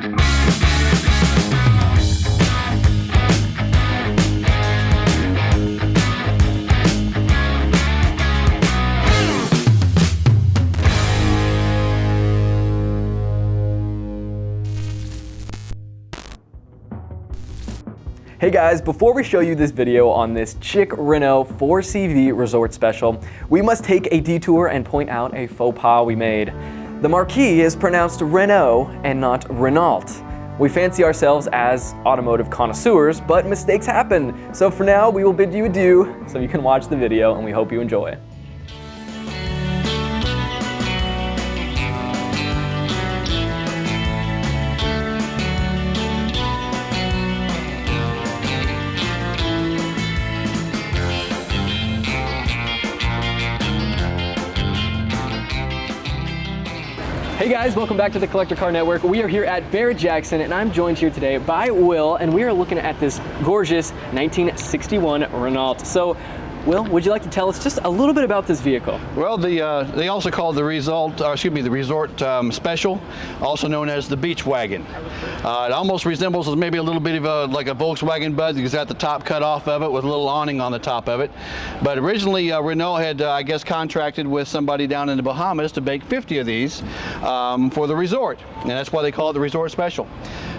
Hey guys, before we show you this video on this chic Renault 4CV Resort Special, we must take a detour and point out a faux pas we made. The marquee is pronounced Renault and not Renault. We fancy ourselves as automotive connoisseurs, but mistakes happen. So for now, we will bid you adieu so you can watch the video, and we hope you enjoy. Hey guys, welcome back to the Collector Car Network. We are here at Barrett-Jackson, and I'm joined here today by Will, and we are looking at this gorgeous 1961 Renault. So, Will, would you like to tell us just a little bit about this vehicle? Well, they also call the Resort Special, also known as the Beach Wagon. It almost resembles maybe a little bit of like a Volkswagen bud, because it's got the top cut off of it with a little awning on the top of it. But originally, Renault had, I guess, contracted with somebody down in the Bahamas to make 50 of these for the resort, and that's why they call it the Resort Special.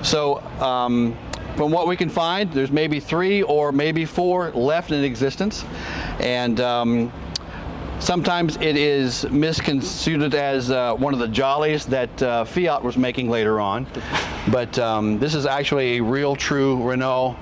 So, from what we can find, there's maybe 3 or maybe 4 left in existence, and sometimes it is misconstrued as one of the Jollies that Fiat was making later on. But this is actually a real, true Renault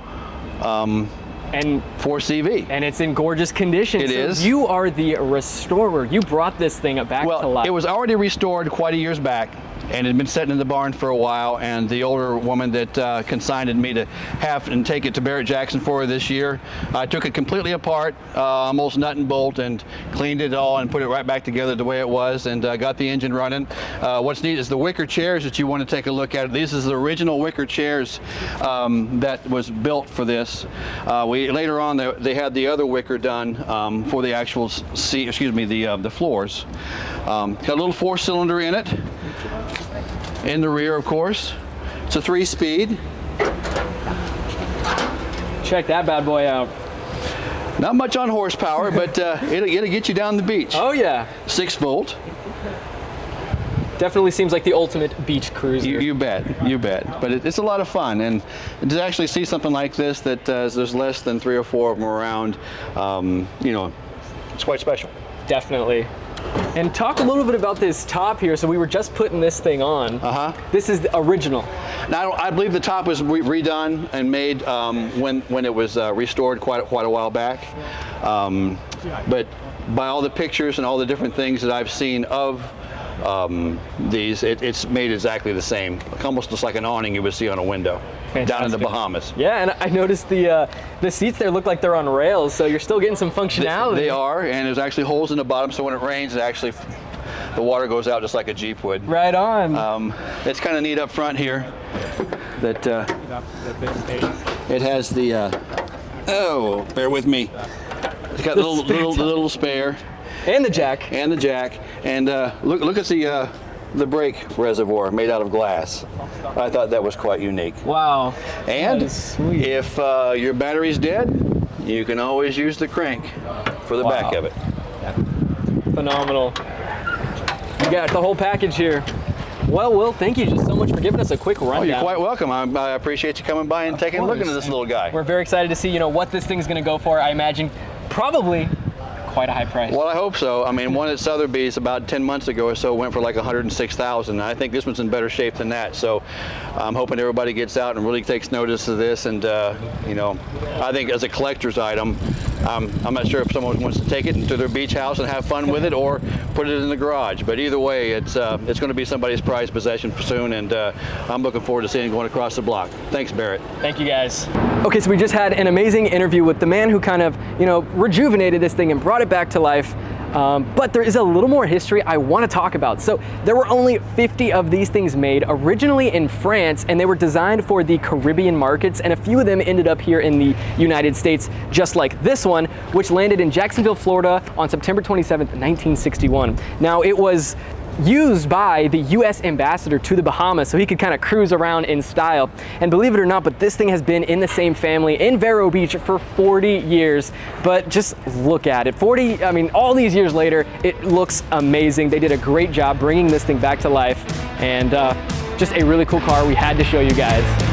and 4CV. And it's in gorgeous condition. It is. You are the restorer. You brought this thing back to life. It was already restored quite a years back, and it had been sitting in the barn for a while, and the older woman that consigned me to have and take it to Barrett-Jackson for her this year, I took it completely apart, almost nut and bolt, and cleaned it all and put it right back together the way it was, and got the engine running. What's neat is the wicker chairs that you want to take a look at. These is the original wicker chairs that was built for this. Later on, they had the other wicker done for the actual the floors. Got a little 4-cylinder in it. In the rear, of course. It's a 3-speed. Check that bad boy out. Not much on horsepower, but it'll get you down the beach. Oh yeah. 6-volt. Definitely seems like the ultimate beach cruiser. You bet, you bet. But it's a lot of fun, and to actually see something like this that there's less than 3 or 4 of them around, you know, it's quite special. Definitely. And talk a little bit about this top here. So we were just putting this thing on. This is the original. Now, I believe the top was redone and made when it was restored quite a while back. But by all the pictures and all the different things that I've seen of these, it's made exactly the same, almost just like an awning you would see on a window. Fantastic. Down in the Bahamas. Yeah, and I noticed the seats there look like they're on rails, so you're still getting some functionality. They are, and there's actually holes in the bottom, so when it rains, the water goes out just like a Jeep would. Right on. It's kind of neat up front here that it has the, oh, bear with me. It's got the little spare. And the jack. And the jack. And look at the brake reservoir made out of glass. I thought that was quite unique. Wow. And if your battery's dead, you can always use the crank for the back of it. Phenomenal. You got the whole package here. Well, Will, thank you just so much for giving us a quick rundown. Oh, you're quite welcome. I appreciate you coming by and taking a look into this little guy. We're very excited to see, you know, what this thing's going to go for. I imagine probably quite a high price. Well, I hope so. I mean, one at Sotheby's about 10 months ago or so went for like $106,000. I think this one's in better shape than that. So I'm hoping everybody gets out and really takes notice of this. And you know, I think as a collector's item, I'm not sure if someone wants to take it into their beach house and have fun with it, or put it in the garage. But either way, it's going to be somebody's prized possession soon, and I'm looking forward to seeing it going across the block. Thanks, Barrett. Thank you, guys. Okay, so we just had an amazing interview with the man who kind of, you know, rejuvenated this thing and brought it back to life. But there is a little more history I want to talk about. So there were only 50 of these things made, originally in France, and they were designed for the Caribbean markets, and a few of them ended up here in the United States, just like this one, which landed in Jacksonville, Florida on September 27th, 1961. Now, it was used by the US ambassador to the Bahamas so he could kind of cruise around in style. And believe it or not, but this thing has been in the same family in Vero Beach for 40 years. But just look at it. I mean, all these years later, it looks amazing. They did a great job bringing this thing back to life, and just a really cool car we had to show you guys.